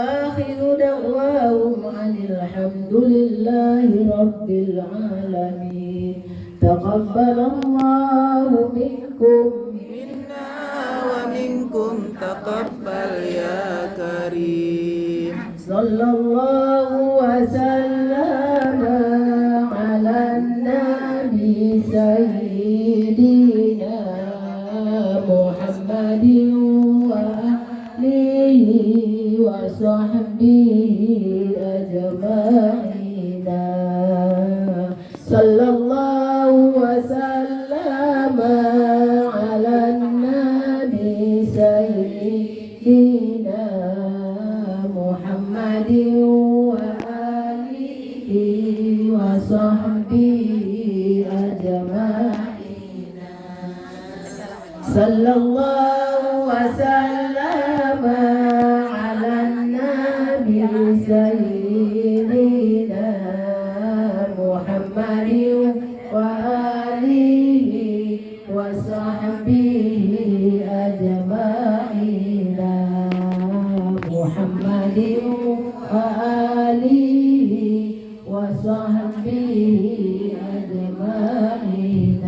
وآخر دعواهم أن الحمد لله رب العالمين. تقبل الله منكم منا ومنكم تقبل يا كريم. صلى الله وسلم على النبي سيدنا محمد وآله وصحبه أجمعين. صلى الله وسلم على النبي سيدنا محمد وآله وصحبه أجمعين. صلى الله وسلم على النبي سيدنا محمد وآله وصحبه أجمعين. محمد وآله وصحبه أجمعين.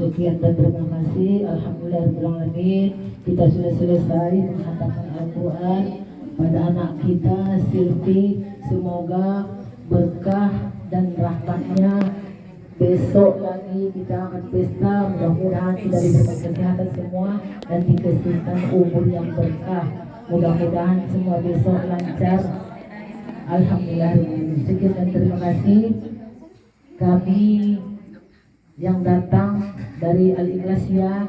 Sekian dan terima kasih. Alhamdulillahirrahmanirrahim. Kita sudah selesai menghantarkan Al-Quran pada anak kita Silvi. Semoga berkah dan rahmatnya. Besok lagi kita akan pesta. Mudah-mudahan kita diberikan kesehatan semua dan dikasihkan umur yang berkah. Mudah-mudahan semua besok lancar. Alhamdulillah. Sekian dan terima kasih. Kami yang datang dari Al-Ikhlasiyah,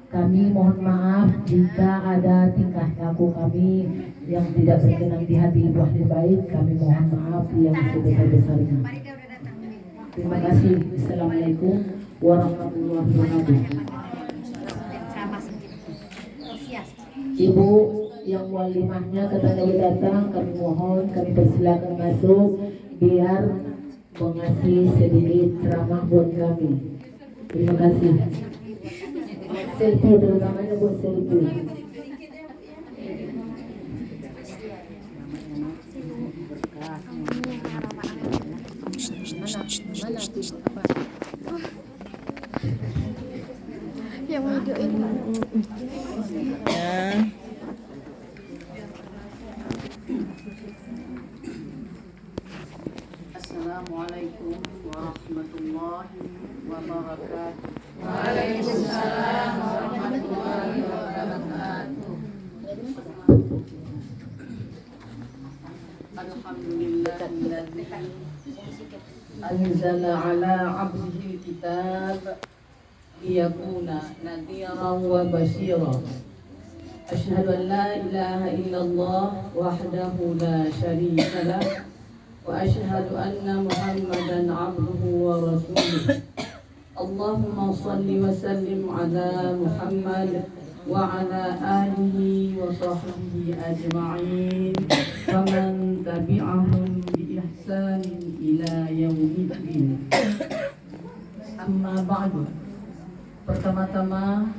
kami mohon maaf jika ada tingkah laku kami yang tidak berkenan di hati ibu ahli bait. Kami mohon maaf yang sebesar-besarnya. Terima kasih. Assalamualaikum warahmatullahi wabarakatuh. Ibu yang walimahnya katanya datang, kami mohon, kami persilakan masuk biar mengasih sedikit ceramah buat kami. Terima kasih. Selfie terutamanya buat selfie. Yang video ini Ya. Assalamualaikum warahmatullahi wabarakatuh. Waalaikumsalam warahmatullahi wabarakatuh. Alhamdulillahilladzi anzala ala 'abdihi kitab liyakuna nadhiran wa basyira. Asyhadu an la ilaha illallah wahdahu la syarika lah wa asyhadu anna Muhammadan 'abduhu wa rasuluh. Allahumma shalli wa sallim ala Muhammad wa ala alihi wa sahbihi ajma'in wa man tabi'ahum bi ihsanin ila yaumiddin. Amma ba'du. Pertama-tama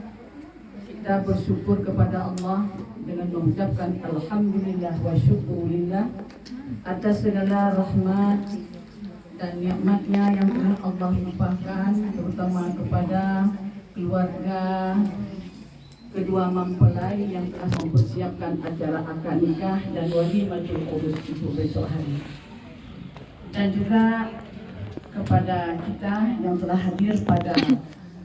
kita bersyukur kepada Allah dengan mengucapkan alhamdulillah wa syukurillah atas segala rahmat dan nikmatnya yang telah Allah limpahkan, terutama kepada keluarga kedua mempelai yang telah mempersiapkan acara akad nikah dan walimatul urus itu besok hari, dan juga kepada kita yang telah hadir pada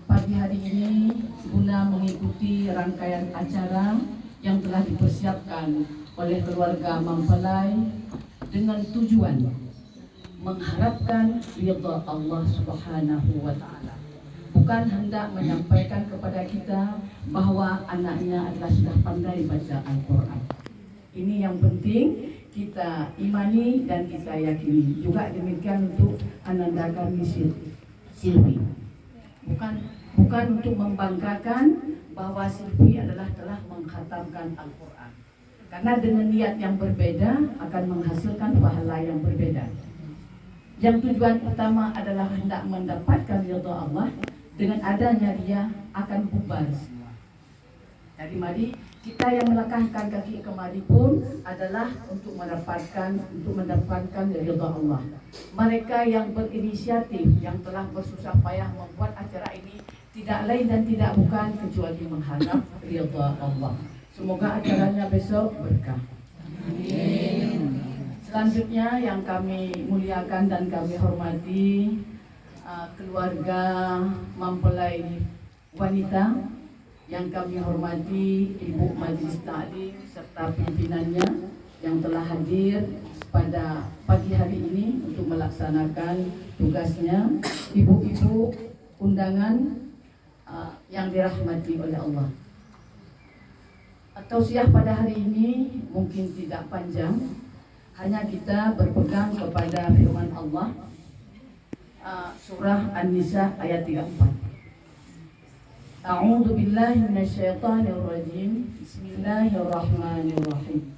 pagi hari ini guna mengikuti rangkaian acara yang telah dipersiapkan oleh keluarga mempelai dengan tujuan mengharapkan ridha Allah Subhanahu wa taala. Bukan hendak menyampaikan kepada kita bahwa anaknya adalah sudah pandai baca Al-Quran. Ini yang penting kita imani dan kita yakini. Juga demikian untuk ananda kami Silvi. Bukan untuk membanggakan bahwa Silvi adalah telah mengkhatamkan Al-Quran. Karena dengan niat yang berbeda akan menghasilkan pahala yang berbeda. Yang tujuan utama adalah hendak mendapatkan ridha Allah. Dengan adanya dia akan bubar semua. Jadi mari Kita yang melangkahkan kaki kemari pun adalah untuk mendapatkan ridha Allah. Mereka yang berinisiatif, yang telah bersusah payah membuat acara ini tidak lain dan tidak bukan kecuali mengharap ridha Allah. Semoga acaranya besok berkah. Amin. Selanjutnya yang kami muliakan dan kami hormati keluarga mempelai wanita, yang kami hormati Ibu Majlis Ta'lim serta pimpinannya yang telah hadir pada pagi hari ini untuk melaksanakan tugasnya. Ibu-ibu undangan yang dirahmati oleh Allah. Tausiah pada hari ini mungkin tidak panjang, hanya kita berpegang kepada firman Allah, surah An-Nisa ayat 34. A'udzu billahi minasyaitonir rajim. Bismillahirrahmanirrahim.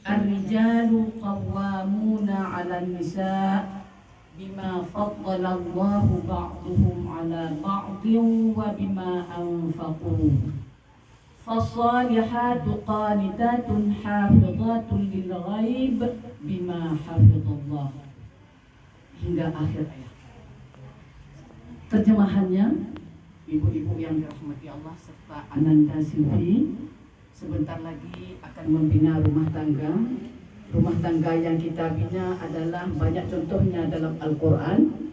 Ar-rijalu qawwamuna 'alan nisa bima faddala Allahu ba'dahum 'ala ba'din wa bima anfaqu. Fas-salihatu qanitatun hafizatun lil ghaib bima hafizallah. Hingga akhir ayat. Terjemahannya, ibu-ibu yang dirahmati Allah serta Ananda Silvi sebentar lagi akan membina rumah tangga. Rumah tangga yang kita bina adalah banyak contohnya dalam Al-Quran.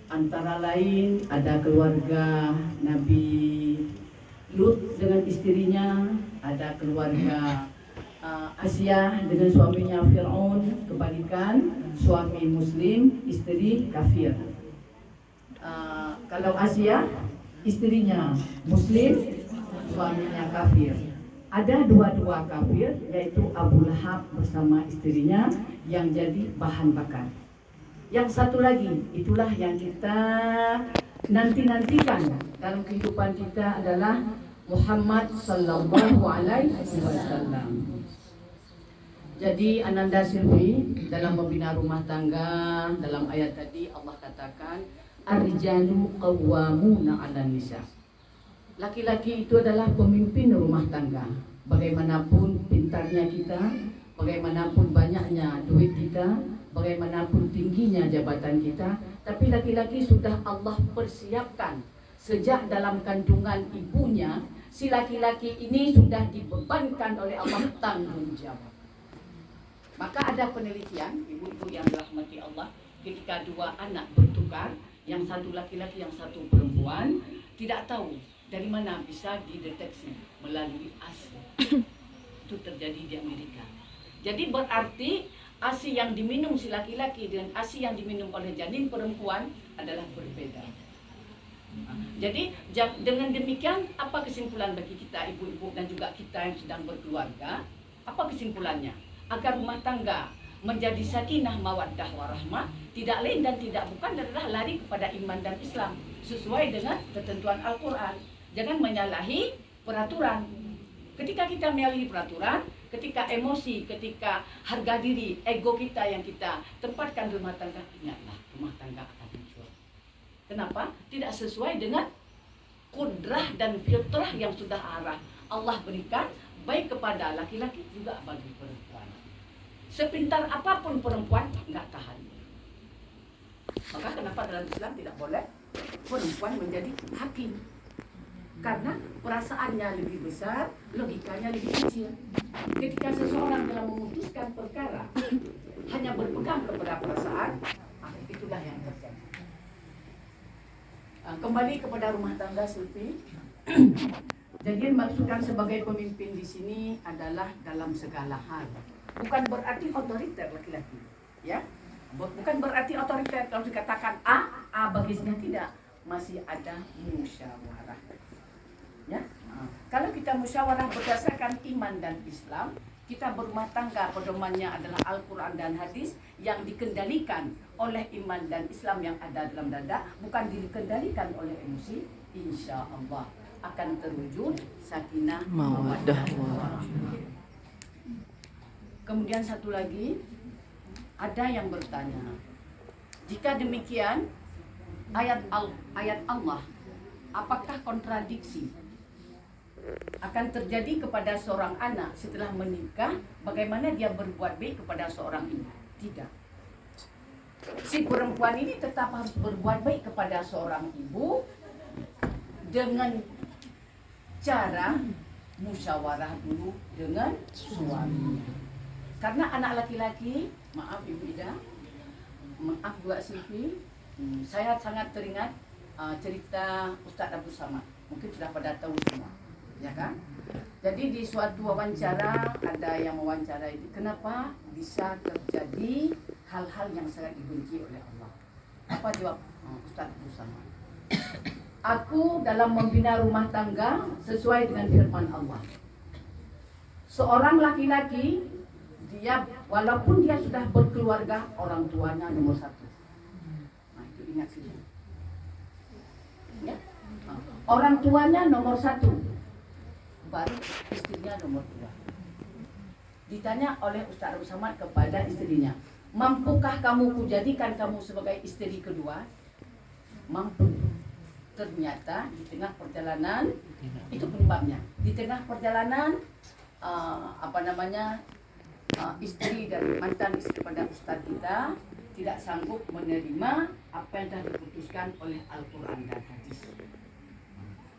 Antara lain ada keluarga Nabi Lut dengan istrinya, ada keluarga Asia dengan suaminya Fir'aun, kebalikan suami muslim, istri kafir. Kalau Asia, istrinya muslim, suaminya kafir. Ada dua kafir, yaitu Abu Lahab bersama istrinya yang jadi bahan bakar. Yang satu lagi, itulah yang kita nantikan dalam kehidupan kita adalah Muhammad sallallahu alaihi wasallam. Jadi Ananda Silvi dalam membina rumah tangga, dalam ayat tadi Allah katakan ar-rijalu qawwamuna 'alan nisa. Laki-laki itu adalah pemimpin rumah tangga. Bagaimanapun pintarnya kita, bagaimanapun banyaknya duit kita, bagaimanapun tingginya jabatan kita, tapi laki-laki sudah Allah persiapkan sejak dalam kandungan ibunya. Si laki-laki ini sudah dibebankan oleh Allah tanggung jawab. Maka ada penelitian, ibu-ibu yang dirahmati Allah, ketika dua anak bertukar, yang satu laki-laki, yang satu perempuan, tidak tahu dari mana bisa dideteksi melalui ASI. Itu terjadi di Amerika. Jadi berarti ASI yang diminum si laki-laki dengan ASI yang diminum oleh janin perempuan adalah berbeda. Jadi dengan demikian apa kesimpulan bagi kita ibu-ibu dan juga kita yang sedang berkeluarga? Apa kesimpulannya? Agar rumah tangga menjadi sakinah mawaddah warahmah, tidak lain dan tidak bukan adalah lari kepada iman dan Islam sesuai dengan ketentuan Al-Quran. Jangan menyalahi peraturan. Ketika kita menyalahi peraturan, ketika emosi, ketika harga diri, ego kita yang kita tempatkan di rumah tangga, ingatlah rumah tangga akan hancur. Kenapa? Tidak sesuai dengan kudrah dan fitrah yang sudah Allah berikan baik kepada laki-laki juga bagi perempuan. Sepintar apapun perempuan nggak tahan. Maka kenapa dalam Islam tidak boleh perempuan menjadi hakim? Karena perasaannya lebih besar, logikanya lebih kecil. Ketika seseorang dalam memutuskan perkara hanya berpegang kepada perasaan, itulah yang terjadi. Kembali kepada rumah tangga Silvi. Jadi maksudkan sebagai pemimpin di sini adalah dalam segala hal. Bukan berarti otoriter laki-laki, ya. Bukan berarti otoriter kalau dikatakan A bagisnya tidak, masih ada musyawarah. Ya. Kalau kita musyawarah berdasarkan iman dan Islam, kita berumah tangga pedomannya adalah Al-Quran dan hadis yang dikendalikan oleh iman dan Islam yang ada dalam dada, bukan dikendalikan oleh emosi, insya Allah akan terwujud sakinah mawaddah warahmah. Kemudian satu lagi, ada yang bertanya, jika demikian ayat Allah apakah kontradiksi akan terjadi kepada seorang anak setelah menikah, bagaimana dia berbuat baik kepada seorang ibu? Tidak. Si perempuan ini tetap harus berbuat baik kepada seorang ibu dengan cara musyawarah dulu dengan suaminya. Karena anak laki-laki, maaf Ibu Ida, maaf juga Silvi, saya sangat teringat cerita Ustaz Abu Samad. Mungkin sudah pada tahu semua, ya kan? Jadi di suatu wawancara ada yang mewawancara itu, kenapa bisa terjadi hal-hal yang sangat dibenci oleh Allah? Apa jawab Ustaz Abu Samad? Aku dalam membina rumah tangga sesuai dengan firman Allah. Seorang laki-laki, dia walaupun dia sudah berkeluarga, orang tuanya nomor satu. Nah itu ingat sih. Ya? Orang tuanya nomor satu, baru istrinya nomor dua. Ditanya oleh Ustaz Abu Samad kepada istrinya, mampukah kamu kujadikan kamu sebagai istri kedua? Mampu. Ternyata di tengah perjalanan, itu penyebabnya. Di tengah perjalanan, istri dan mantan istri pada Ustaz kita tidak sanggup menerima apa yang telah diputuskan oleh Al-Quran dan Hadis.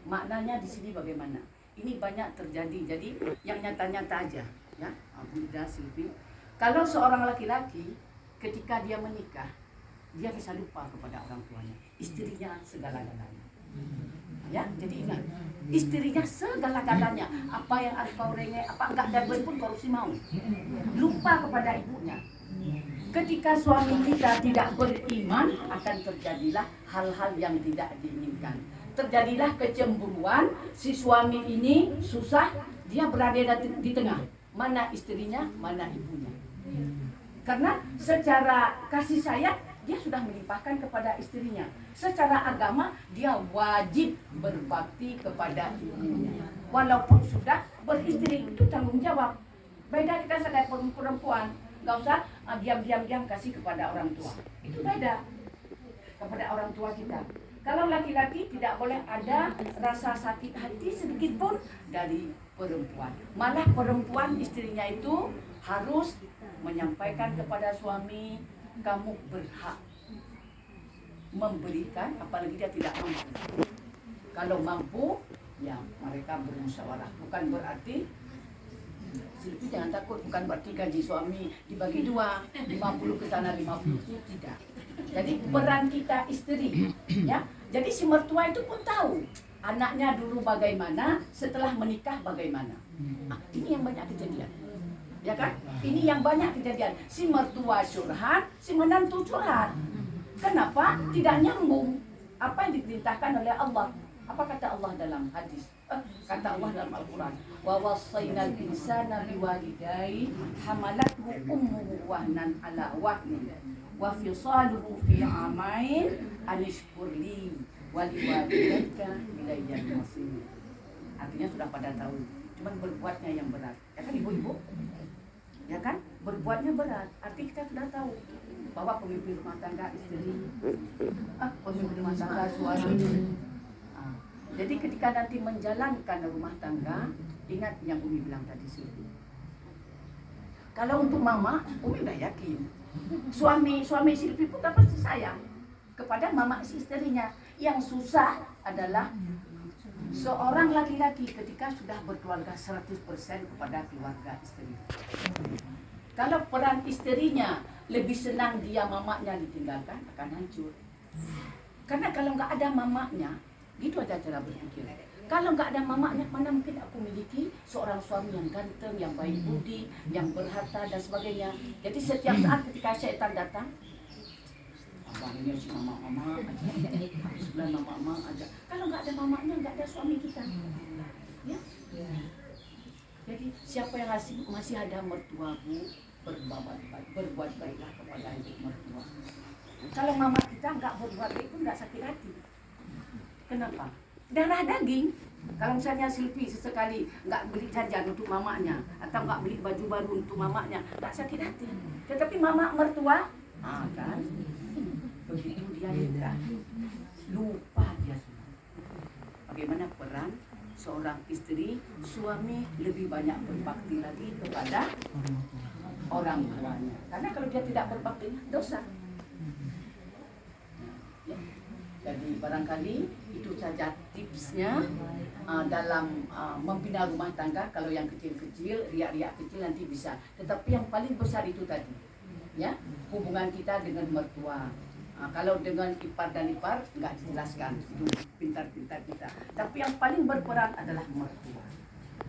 Maknanya di sini bagaimana? Ini banyak terjadi. Jadi yang nyata-nyata aja, ya, Abu Ida, Silvi. Kalau seorang laki-laki ketika dia menikah, dia bisa lupa kepada orang tuanya, istrinya segala-galanya. Ya, jadi ingat, istrinya segala-galanya. Apa yang harus kau rengek, apa enggak dan pun korupsi mau. Lupa kepada ibunya. Ketika suami kita tidak beriman, akan terjadilah hal-hal yang tidak diinginkan. Terjadilah kecemburuan, si suami ini susah, dia berada di tengah. Mana istrinya, mana ibunya. Karena secara kasih sayang, dia sudah melimpahkan kepada istrinya. Secara agama, dia wajib berbakti kepada ibunya. Walaupun sudah beristri, itu tanggung jawab. Beda kita sebagai perempuan, nggak usah diam-diam kasih kepada orang tua. Itu beda kepada orang tua kita. Kalau laki-laki tidak boleh ada rasa sakit hati sedikit pun dari perempuan. Malah perempuan istrinya itu harus menyampaikan kepada suami, kamu berhak memberikan, apalagi dia tidak mampu. Kalau mampu, ya mereka bermusyawarah. Bukan berarti, Silvi jangan takut, bukan berarti gaji suami dibagi dua, 50 ke sana 50 itu tidak. Jadi peran kita istri, ya. Jadi si mertua itu pun tahu anaknya dulu bagaimana, setelah menikah bagaimana. Nah, ini yang banyak kejadian. Ya kan? Ini yang banyak kejadian. Si mertua curhat, si menantu curhat. Kenapa? Tidak nyambung apa yang diperintahkan oleh Allah. Apa kata Allah dalam hadis? Kata Allah dalam Al-Quran, wa wassaynal insana biwalidayhi hamalathu ummuhu wahnan ala wahnin wa fisaluhu fi amain anishkur li wa liwalidayka ilayya al-masir. Artinya sudah pada tahu, cuman berbuatnya yang berat. Ya kan ibu-ibu? Ya kan? Berbuatnya berat. Arti kita sudah tahu bahwa pemimpin rumah tangga istri, pemimpin rumah tangga suami. Jadi ketika nanti menjalankan rumah tangga, ingat yang Umi bilang tadi sih. Kalau untuk mama, Umi udah yakin. Suami Silvi pun pasti sayang kepada mama si istrinya. Yang susah adalah seorang laki-laki ketika sudah berkeluarga 100% kepada keluarga istri. Kalau peran istrinya lebih senang dia mamanya ditinggalkan, akan hancur. Karena kalau nggak ada mamanya, gitu aja cara berpikir. Kalau nggak ada mamanya, mana mungkin aku miliki seorang suami yang ganteng, yang baik budi, yang berharta dan sebagainya. Jadi setiap saat ketika syaitan datang, abangnya si mama aja, sebelah mama aja. Kalau nggak ada mamanya, nggak ada suami kita. Ya. Jadi siapa yang masih ada mertua bu, berbuat baiklah kepada ibu mertua. Kalau mama kita nggak berbuat baik pun nggak sakit hati. Kenapa? Darah daging. Kalau misalnya Silvi sesekali nggak beli jajan untuk mamanya atau nggak beli baju baru untuk mamanya, nggak sakit hati. Tetapi mama mertua, kan begitu dia nikah, lupa dia semua. Bagaimana peran seorang istri, suami lebih banyak berbakti lagi kepada orang tuanya. Karena kalau dia tidak berbakti, dosa. Ya. Jadi barangkali itu saja tipsnya dalam membina rumah tangga. Kalau yang kecil-kecil, riak-riak kecil nanti bisa. Tetapi yang paling besar itu tadi, ya, hubungan kita dengan mertua. Kalau dengan ipar dan ipar nggak dijelaskan, itu pintar-pintar kita. Tapi yang paling berperan adalah mertua.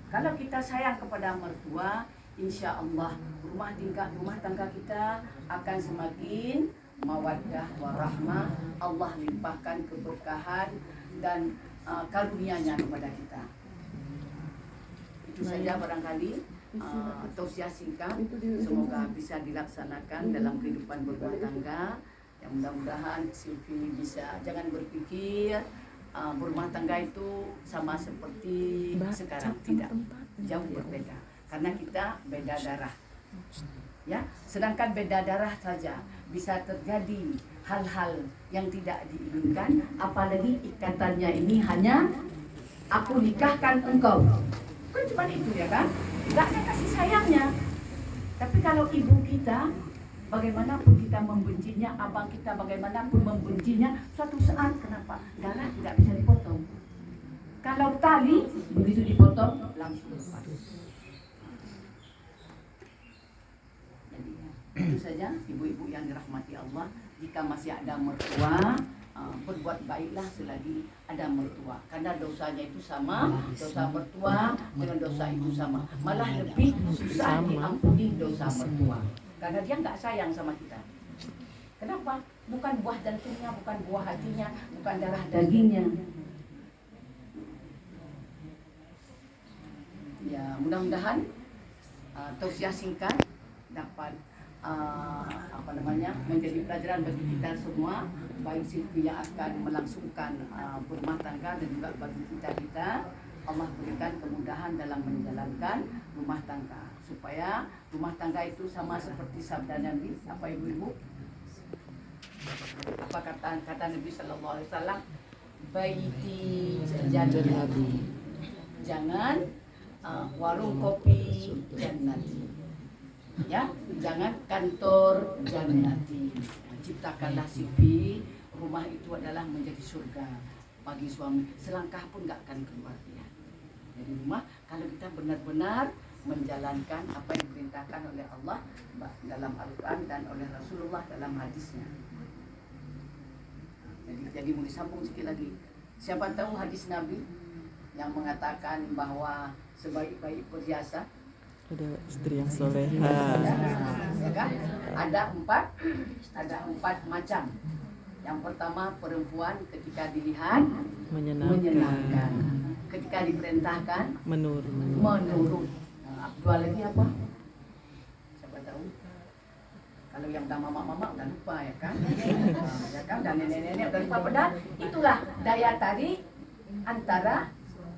Kalau kita sayang kepada mertua, insya Allah rumah tangga kita akan semakin mawaddah warahmah. Allah limpahkan keberkahan dan karunia-Nya kepada kita. Itu saja barangkali tausiah singkat, semoga bisa dilaksanakan dalam kehidupan berumah tangga. Yang mudah-mudahan Silvi bisa, jangan berpikir berumah tangga itu sama seperti sekarang, tidak, jauh berbeda. Karena kita beda darah, ya. Sedangkan beda darah saja bisa terjadi hal-hal yang tidak diinginkan, apalagi ikatannya ini hanya aku nikahkan engkau. Kan cuma itu ya kan? Gak ada kasih sayangnya. Tapi kalau ibu kita, bagaimanapun kita membencinya, abang kita bagaimanapun membencinya, suatu saat kenapa? Darah tidak bisa dipotong. Kalau tali begitu dipotong langsung lepas. Jadi itu saja ibu-ibu yang dirahmati Allah. Jika masih ada mertua, berbuat baiklah selagi ada mertua. Karena dosanya itu sama, dosa mertua dengan dosa itu sama. Malah lebih susah diampuni dosa mertua. Karena dia nggak sayang sama kita. Kenapa? Bukan buah jantungnya, bukan buah hatinya, bukan darah dagingnya. Ya, mudah-mudahan tausiah singkat dapat menjadi pelajaran bagi kita semua, baik Silvi yang akan melangsungkan berumah tangga dan juga bagi kita. Allah berikan kemudahan dalam menjalankan rumah tangga, supaya rumah tangga itu sama seperti sabda Nabi. Apa ibu-ibu? Apa kata Nabi Sallallahu Alaihi Wasallam? Baiti jannati. Jangan warung kopi jannati. Ya, jangan kantor jannati. Ciptakanlah Silvi, rumah itu adalah menjadi surga bagi suami. Selangkah pun nggak akan keluar dia dari rumah kalau kita benar-benar menjalankan apa yang diperintahkan oleh Allah dalam Al-Quran dan oleh Rasulullah dalam hadisnya. Jadi mau disambung sedikit lagi. Siapa tahu hadis Nabi yang mengatakan bahwa sebaik-baik perhiasan ada istri yang soleha. Ya kan? Ada empat macam. Yang pertama, perempuan ketika dilihat menyenangkan. Ketika diperintahkan menurut. Dua lagi apa? Siapa tahu? Kalau yang udah mama-mama udah lupa ya kan? Ya kan? Dan nenek-nenek udah lupa. Padahal itulah daya tarik antara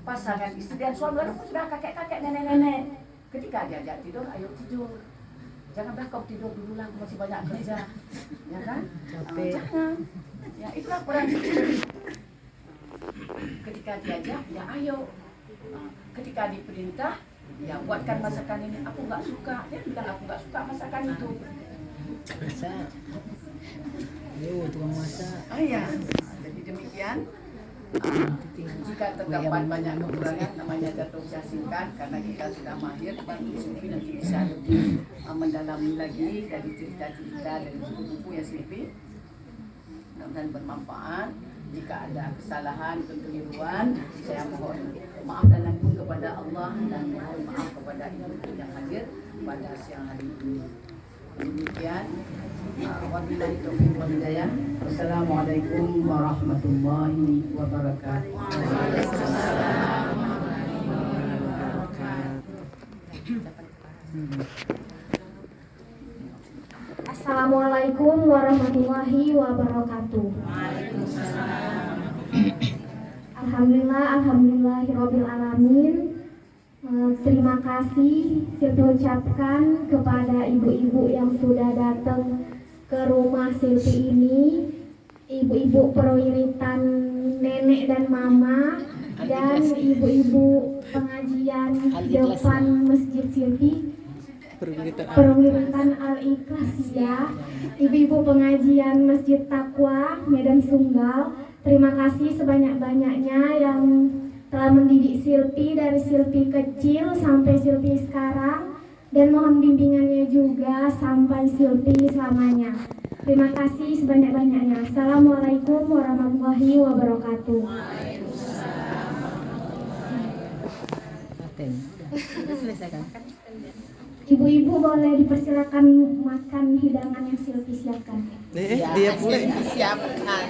pasangan istri dan suami. Walaupun sudah kakek-kakek, nenek-nenek. Ketika diajak tidur, ayo tidur. Janganlah kau tidur dulu lah, masih banyak kerja. Ya kan? Jangan. Ya, itulah peran istri. Ketika diajak, ya ayo. Ketika diperintah, ya buatkan masakan ini. Aku nggak suka. Dia bilang aku nggak suka masakan itu. Masak. Ayo tukang masak. Iya. Jadi demikian. Jika terdapat banyak kekurangan, namanya jatuh singkat karena kita sudah mahir, bantu Silvi nanti bisa lebih mendalami lagi dari cerita-cerita dari buku-buku ya Silvi. Mudah-mudahan bermanfaat. Jika ada kesalahan, kekeliruan, saya mohon maaf dan ampun kepada Allah dan mohon maaf kepada ibu-ibu yang hadir pada siang hari ini. Demikian, wabillahi taufiq wal hidayah. Wassalamualaikum warahmatullahi wabarakatuh. Assalamualaikum warahmatullahi wabarakatuh. Alhamdulillahirabbil alamin. Terima kasih Silvi ucapkan kepada ibu-ibu yang sudah datang ke rumah Silvi ini. ibu-ibu perwiritan nenek dan mama, dan ibu-ibu pengajian depan Masjid Silpi Perwiritan Al-Ikhlasiyah, ibu-ibu pengajian Masjid Taqwa Medan Sunggal. Terima kasih sebanyak-banyaknya yang telah mendidik Silpi dari Silpi kecil sampai Silpi sekarang, dan mohon bimbingannya juga sampai Silpi selamanya. Terima kasih sebanyak-banyaknya. Assalamualaikum warahmatullahi wabarakatuh. Ibu-ibu boleh dipersilakan makan hidangan yang Silpi siapkan. Dia boleh. Siapkan.